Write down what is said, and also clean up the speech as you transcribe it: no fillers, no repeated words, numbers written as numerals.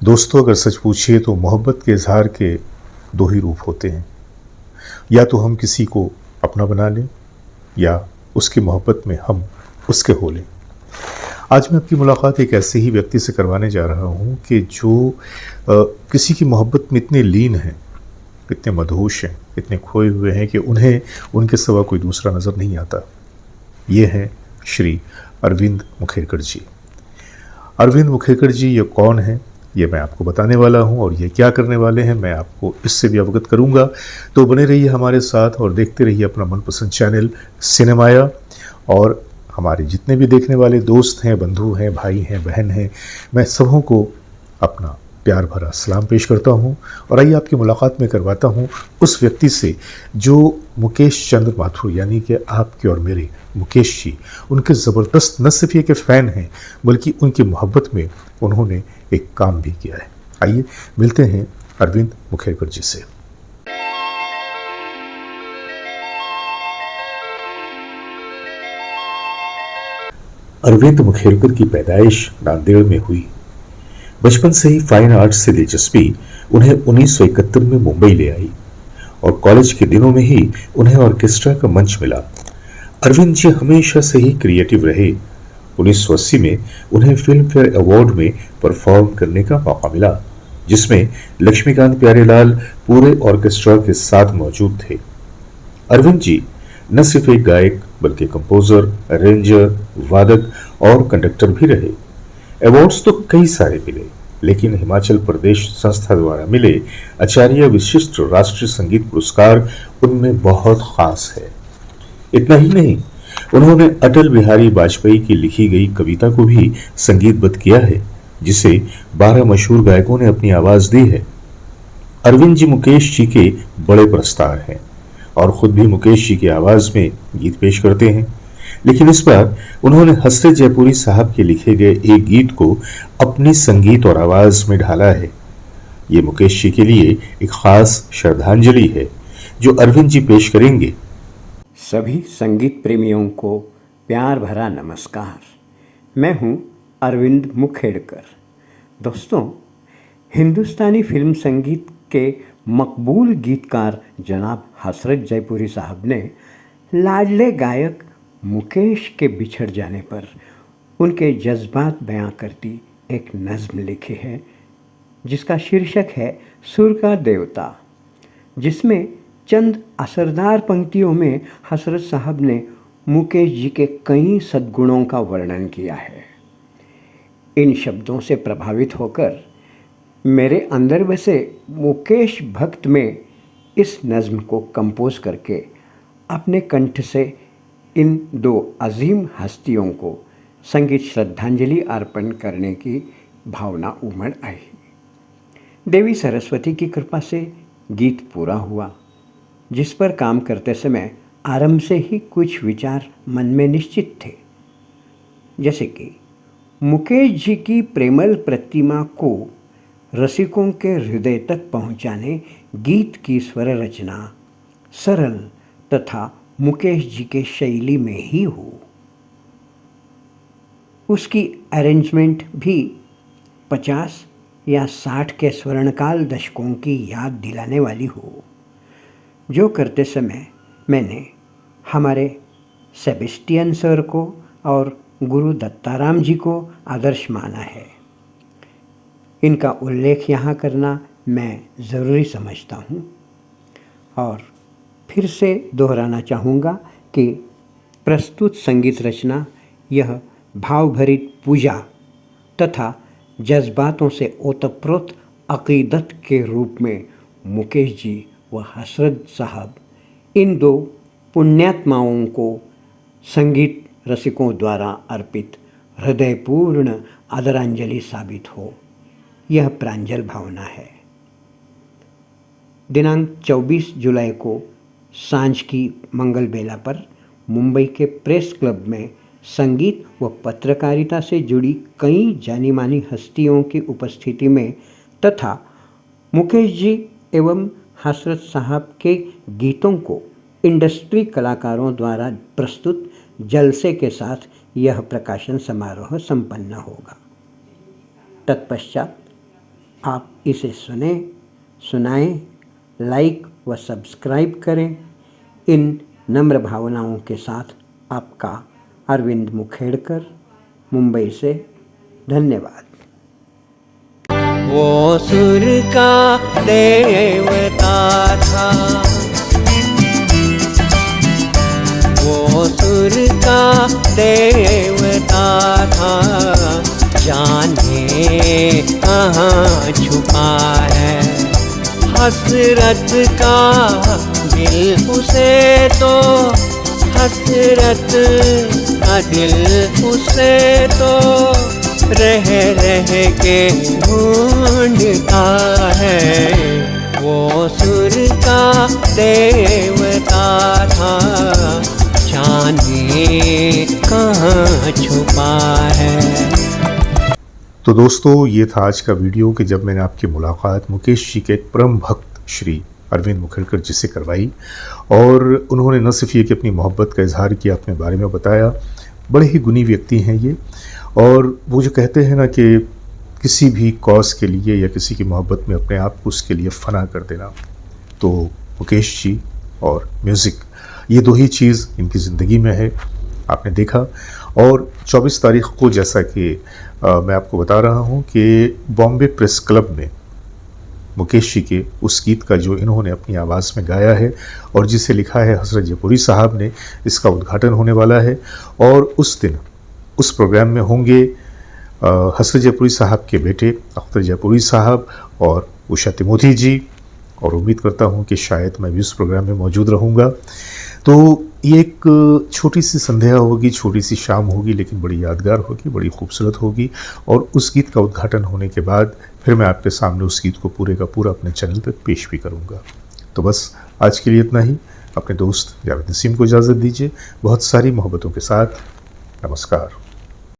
दोस्तों, अगर सच पूछिए तो मोहब्बत के इजहार के दो ही रूप होते हैं। या तो हम किसी को अपना बना लें या उसकी मोहब्बत में हम उसके हो लें। आज मैं आपकी मुलाकात एक ऐसे ही व्यक्ति से करवाने जा रहा हूँ कि जो किसी की मोहब्बत में इतने लीन हैं, इतने मदहोश हैं, इतने खोए हुए हैं कि उन्हें उनके सिवा कोई दूसरा नज़र नहीं आता। ये हैं श्री अरविंद मुखेरकर जी। अरविंद मुखेरकर जी ये कौन हैं, ये मैं आपको बताने वाला हूँ, और ये क्या करने वाले हैं मैं आपको इससे भी अवगत करूँगा। तो बने रहिए हमारे साथ और देखते रहिए अपना मनपसंद चैनल सिनेमाया। और हमारे जितने भी देखने वाले दोस्त हैं, बंधु हैं, भाई हैं, बहन हैं, मैं सबों को अपना प्यार भरा सलाम पेश करता हूँ। और आइए आपकी मुलाकात में करवाता हूँ उस व्यक्ति से जो मुकेश चंद्र माथुर यानी कि आपके और मेरे मुकेश जी, उनके ज़बरदस्त न सिर्फ ये के फ़ैन हैं बल्कि उनकी मोहब्बत में उन्होंने एक काम भी किया है। आइए मिलते हैं अरविंद मुखेरकर जी से। अरविंद मुखेरकर की पैदाइश नांदेड़ में हुई। बचपन से ही फाइन आर्ट्स से दिलचस्पी उन्हें 1971 में मुंबई ले आई और कॉलेज के दिनों में ही उन्हें ऑर्केस्ट्रा का मंच मिला। अरविंद जी हमेशा से ही क्रिएटिव रहे। 1980 में उन्हें फिल्म फेयर अवार्ड में परफॉर्म करने का मौका मिला, जिसमें लक्ष्मीकांत प्यारेलाल पूरे ऑर्केस्ट्रा के साथ मौजूद थे। अरविंद जी न सिर्फ एक गायक बल्कि कंपोजर, अरेंजर, वादक और कंडक्टर भी रहे। अवार्ड्स तो कई सारे मिले, लेकिन हिमाचल प्रदेश संस्था द्वारा मिले आचार्य विशिष्ट राष्ट्रीय संगीत पुरस्कार उनमें बहुत खास है। इतना ही नहीं, उन्होंने अटल बिहारी वाजपेयी की लिखी गई कविता को भी संगीतबद्ध किया है, जिसे 12 मशहूर गायकों ने अपनी आवाज दी है। अरविंद जी मुकेश जी के बड़े प्रस्तार हैं और खुद भी मुकेश जी की आवाज में गीत पेश करते हैं, लेकिन इस बार उन्होंने हसरत जयपुरी साहब के लिखे गए एक गीत को अपनी संगीत और आवाज में ढाला है। ये मुकेश जी के लिए एक खास श्रद्धांजलि है जो अरविंद जी पेश करेंगे। सभी संगीत प्रेमियों को प्यार भरा नमस्कार। मैं हूं अरविंद मुखेरकर। दोस्तों, हिंदुस्तानी फिल्म संगीत के मकबूल गीतकार जनाब हसरत जयपुरी साहब ने लाडले गायक मुकेश के बिछड़ जाने पर उनके जज्बात बयां करती एक नज़्म लिखी है, जिसका शीर्षक है सुर का देवता, जिसमें चंद असरदार पंक्तियों में हसरत साहब ने मुकेश जी के कई सद्गुणों का वर्णन किया है। इन शब्दों से प्रभावित होकर मेरे अंदर बसे मुकेश भक्त में इस नज़्म को कंपोज करके अपने कंठ से इन दो अजीम हस्तियों को संगीत श्रद्धांजलि अर्पण करने की भावना उमड़ आई। देवी सरस्वती की कृपा से गीत पूरा हुआ, जिस पर काम करते समय आरंभ से ही कुछ विचार मन में निश्चित थे, जैसे कि मुकेश जी की प्रेमल प्रतिमा को रसिकों के हृदय तक पहुंचाने गीत की स्वर रचना सरल तथा मुकेश जी के शैली में ही हो। उसकी अरेंजमेंट भी 50 या 60 के स्वर्णकाल दशकों की याद दिलाने वाली हो, जो करते समय मैंने हमारे सेबेस्टियन सर को और गुरु दत्ताराम जी को आदर्श माना है। इनका उल्लेख यहाँ करना मैं ज़रूरी समझता हूँ और फिर से दोहराना चाहूँगा कि प्रस्तुत संगीत रचना यह भावभरित पूजा तथा जज्बातों से ओतप्रोत अक़ीदत के रूप में मुकेश जी व हसरत साहब, इन दो पुण्यात्माओं को संगीत रसिकों द्वारा अर्पित हृदयपूर्ण आदरांजलि साबित हो, यह प्रांजल भावना है। दिनांक 24 जुलाई को सांझ की मंगल बेला पर मुंबई के प्रेस क्लब में संगीत व पत्रकारिता से जुड़ी कई जानी मानी हस्तियों की उपस्थिति में तथा मुकेश जी एवं हसरत साहब के गीतों को इंडस्ट्री कलाकारों द्वारा प्रस्तुत जलसे के साथ यह प्रकाशन समारोह संपन्न होगा। तत्पश्चात आप इसे सुने, सुनाएं, लाइक व सब्सक्राइब करें। इन नम्र भावनाओं के साथ आपका अरविंद मुखेड़कर, मुंबई से। धन्यवाद। वो सुर का देवता था, वो सुर का देवता था, जाने कहाँ छुपा है। हसरत का दिल उसे तो, हसरत का दिल उसे तो रह रह के ढूंढता है। वो सुर का देवता था, जाने कहाँ छुपा है। तो दोस्तों, ये था आज का वीडियो कि जब मैंने आपकी मुलाकात मुकेश जी के एक परम भक्त श्री अरविंद मुखेड़कर जी से करवाई और उन्होंने न सिर्फ ये कि अपनी मोहब्बत का इजहार किया, अपने बारे में बताया। बड़े ही गुणी व्यक्ति हैं ये, और वो जो कहते हैं ना कि किसी भी कॉज के लिए या किसी की मोहब्बत में अपने आप को उसके लिए फ़ना कर देना, तो मुकेश जी और म्यूज़िक, ये दो ही चीज़ इनकी ज़िंदगी में है, आपने देखा। और 24 तारीख़ को, जैसा कि मैं आपको बता रहा हूँ कि बॉम्बे प्रेस क्लब में मुकेश जी के उस गीत का जो इन्होंने अपनी आवाज़ में गाया है और जिसे लिखा है हसरत जयपुरी साहब ने, इसका उद्घाटन होने वाला है। और उस दिन उस प्रोग्राम में होंगे हसरत जयपुरी साहब के बेटे अख्तर जयपुरी साहब और उषा तिमोथी जी, और उम्मीद करता हूँ कि शायद मैं भी उस प्रोग्राम में मौजूद रहूँगा। तो ये एक छोटी सी संध्या होगी, छोटी सी शाम होगी, लेकिन बड़ी यादगार होगी, बड़ी खूबसूरत होगी। और उस गीत का उद्घाटन होने के बाद फिर मैं आपके सामने उस गीत को पूरे का पूरा अपने चैनल पर पेश भी करूँगा। तो बस आज के लिए इतना ही। अपने दोस्त जावेद नसीम को इजाज़त दीजिए, बहुत सारी मोहब्बतों के साथ। नमस्कार।